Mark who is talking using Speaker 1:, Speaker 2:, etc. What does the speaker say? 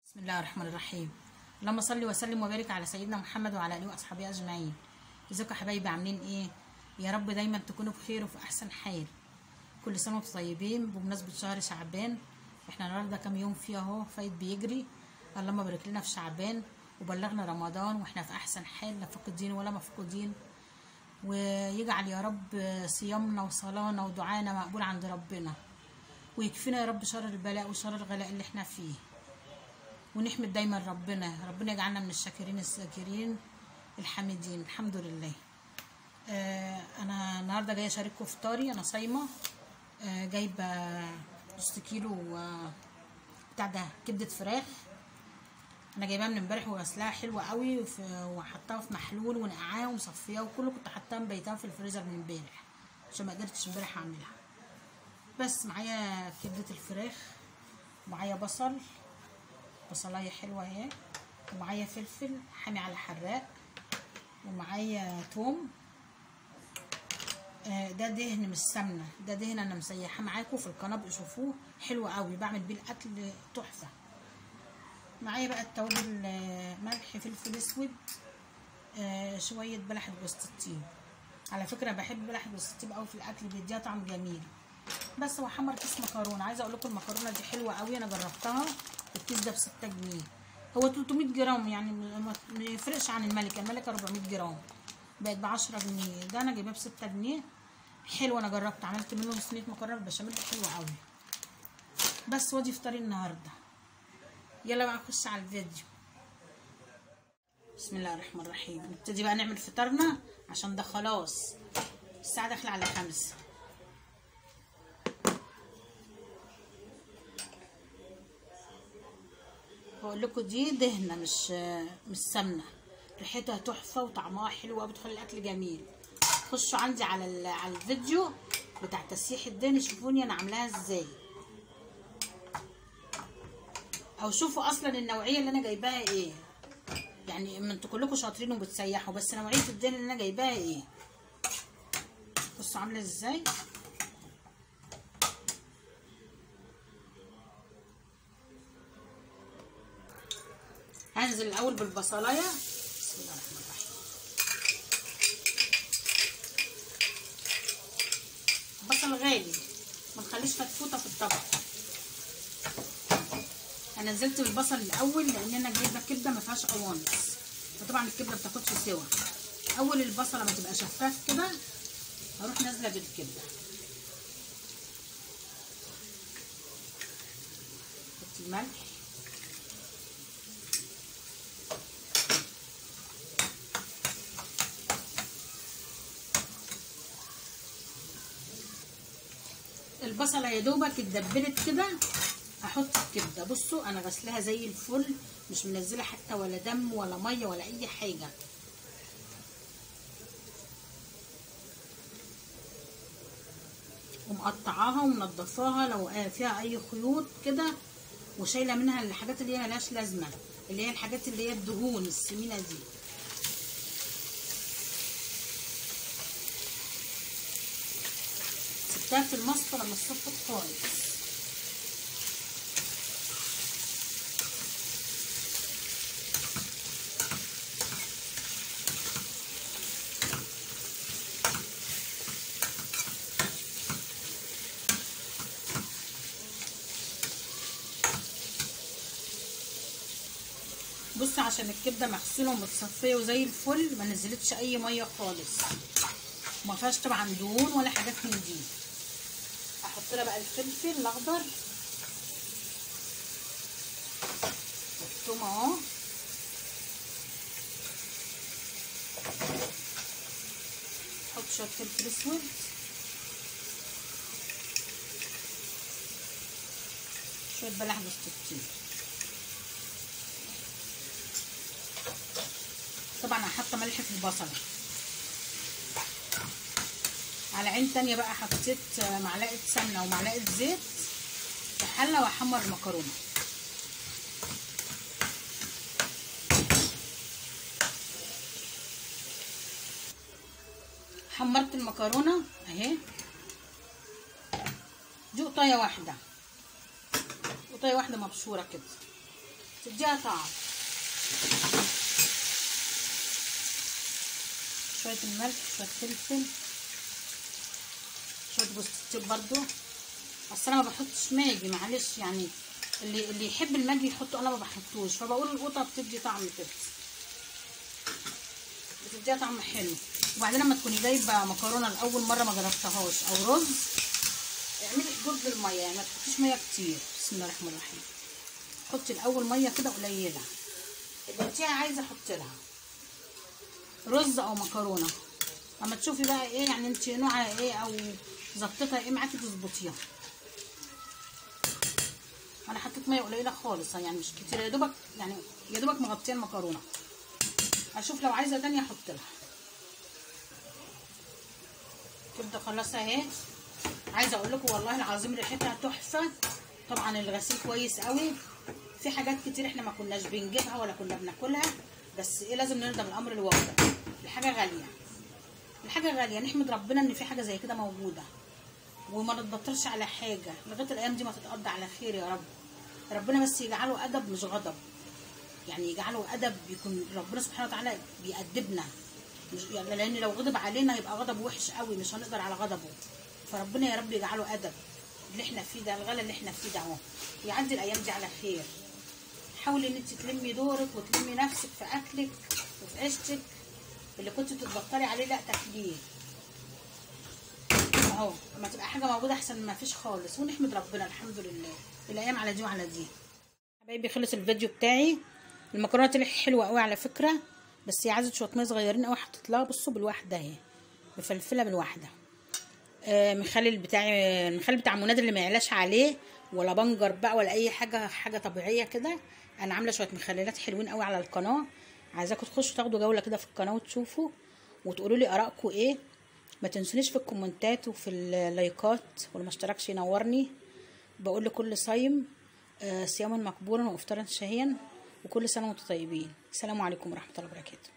Speaker 1: بسم الله الرحمن الرحيم. اللهم صل وسلم وبارك على سيدنا محمد وعلى اله واصحابه اجمعين. ازيكم يا حبايبي، عاملين ايه؟ يا رب دايما تكونوا بخير وفي احسن حال. كل سنه وانتم طيبين بمناسبه شهر شعبان. احنا النهارده كام يوم فيه اهو فايت بيجري. اللهم بارك لنا في شعبان وبلغنا رمضان واحنا في احسن حال، لا فاقدين ولا مفقودين، ويجعل يا رب صيامنا وصلاتنا ودعانا مقبول عند ربنا، ويكفينا يا رب شر البلاء وشر الغلاء اللي احنا فيه، ونحمد دايما ربنا يجعلنا من الشاكرين الذاكرين الحامدين. الحمد لله. انا النهارده جايه اشارككم فطاري. انا صايمه. جايبه نص كيلو بتاع ده كبده فراخ. انا جايباها من امبارح وغسلاها حلوه قوي وحطاها في محلول ونقعاها ومصفياها وكله، كنت حطاها مبيتاها في الفريزر من امبارح عشان ما قدرتش امبارح اعملها. بس معايا كبده الفراخ، معايا بصلايه حلوه اهي، ومعايا فلفل حامي على حراق، ومعايا توم. ده دهن من السمنه، ده دهن انا مسيحاه معاكم في القناه، بشوفوه حلو قوي، بعمل بيه الاكل تحفه. معايا بقى التوابل، ملح، فلفل اسود، شويه بلح جوز الطيب. على فكره بحب بلح جوز الطيب قوي في الاكل، بيديها طعم جميل. بس واحمر كيس مكرونه. عايزه اقول لكم المكرونه دي حلوه قوي، انا جربتها. الكيس ده ب6 جنيه، هو 300 جرام يعني ما يفرقش عن الملكه 400 جرام، بقت ب10 جنيه. ده انا جايباه ب6 جنيه، حلو. انا جربت عملت منه صينيه مكرونه بالبشاميل حلوه قوي. بس ودي فطاري النهارده. يلا بقى نخش على الفيديو. بسم الله الرحمن الرحيم. نبتدي بقى نعمل فطارنا عشان ده خلاص الساعه داخله على 5. بقول لكم دي دهنه مش سمنه، ريحتها تحفه وطعمها حلو وبتخلي الاكل جميل. خشوا عندي على الفيديو بتاع تسييح الدهن، شوفوني انا عاملاها ازاي، او شوفوا اصلا النوعيه اللي انا جايباها ايه. يعني انتوا كلكم شاطرين وبتسيحوا، بس نوعيه الدهن اللي انا جايباها ايه. بصوا عامله ازاي. هنزل الاول بالبصلايه. بسم الله الرحمن الرحيم. بصل غالي، ما نخليش فتفوته في الطبق. انا نزلت بالبصل الاول لان انا جايبه كبده ما فيهاش قوانص، فطبعا الكبده ما بتاخدش سوا. اول البصله ما تبقى شفاف كده هروح نازله بالكبده. حط الملح، البصله يا دوبك اتدبلت كده احط الكبده. بصوا انا غسلاها زي الفل، مش منزله حتى ولا دم ولا ميه ولا اي حاجه. ومقطعاها ومنضفاها لو فيها اي خيوط كده، وشايله منها الحاجات اللي هي ملهاش لازمه، اللي هي الحاجات اللي هي الدهون السمينه دي. سبتها في المصفى لما اتصفت خالص. بص عشان الكبده مغسوله ومتصفيه وزي الفل، ما نزلتش اي ميه خالص، وما فيهاش طبعا دهون ولا حاجات من دي. احط لها بقى الفلفل الاخضر والثوم اهو، احط شويه فلفل اسود، شويه بلح جوز الطيب. طبعا انا حاطه ملح في البصله. على عين تانية بقى حطيت معلقه سمنه ومعلقه زيت في حله واحمر المكرونه. حمرت المكرونه اهي، دي قطايه واحده مبشوره كده. تديها طعم. شويه الملح، شويه فلفل، شويه جوز الطيب برضو. اصل انا ما بحطش ماجي، معلش يعني اللي يحب الماجي يحطه، انا ما بحطوش، فبقول القطه بتدي طعم كده، بتديها طعم حلو. وبعدين لما تكوني جايبه مكرونه لاول مره ما جربتهاش او رز، اعملي حدود للميه، يعني ما تحطيش ميه كتير. بسم الله الرحمن الرحيم. حطي الاول ميه كده قليله، اللي انت عايزه حطي لها رز او مكرونه، اما تشوفي بقى ايه يعني انت نوعها ايه او ظبطتها ايه معاكي تظبطيها. انا حطيت ميه قليله خالص يعني مش كتير، يا دوبك يعني يا دوبك مغطيه المكرونه. اشوف لو عايزه تانية احط لها. كده خلاص اهي. عايزه اقول لكم والله العظيم ريحتها تحفه. طبعا الغسيل كويس قوي. في حاجات كتير احنا ما كناش بنجيبها ولا كنا بناكلها، بس ايه لازم نرضى بالامر الواقع. الحاجه غاليه، الحاجه غاليه، نحمد ربنا ان في حاجه زي كده موجوده، وما نتبطرش على حاجه لغايه الايام دي ما تتقضى على خير يا رب. ربنا بس يجعله ادب مش غضب، يعني يجعله ادب، يكون ربنا سبحانه وتعالى بيأدبنا، مش يعني لان لو غضب علينا يبقى غضب وحش قوي، مش هنقدر على غضبه. فربنا يا رب يجعله ادب. اللي احنا فيه ده، الغلا اللي احنا فيه ده اهو، يعدي الايام دي على خير. حاولي ان انت تلمي دورك وتلمي نفسك في اكلك وفي عيشتك، اللي كنت بتتبطلي عليه لا تاكليه اهو، لما تبقى حاجه موجوده احسن ما فيش خالص. ونحمد ربنا الحمد لله الايام على دي وعلى دي. حبايبي خلص الفيديو بتاعي. المكرونه طلعت حلوه قوي على فكره، بس هي عايزه شويه ميه صغيرين قوي. حطيت لها بصوا بالواحده اهي، مفلفله بالواحده. المخلل بتاع مناد اللي ما يعلاش عليه ولا بنجر بقى ولا اي حاجه، حاجه طبيعيه كده. انا عامله شويه مخللات حلوين قوي على القناه، عايزاكم تخشوا تاخدوا جوله كده في القناه وتشوفوا وتقولوا لي ارائكم ايه. ما تنسونيش في الكومنتات وفي اللايكات، واللي ما اشتركش ينورني. بقول لكل صايم صياما مقبولا وافطارا شهيا، وكل سنه وانتم طيبين. السلام عليكم ورحمه الله وبركاته.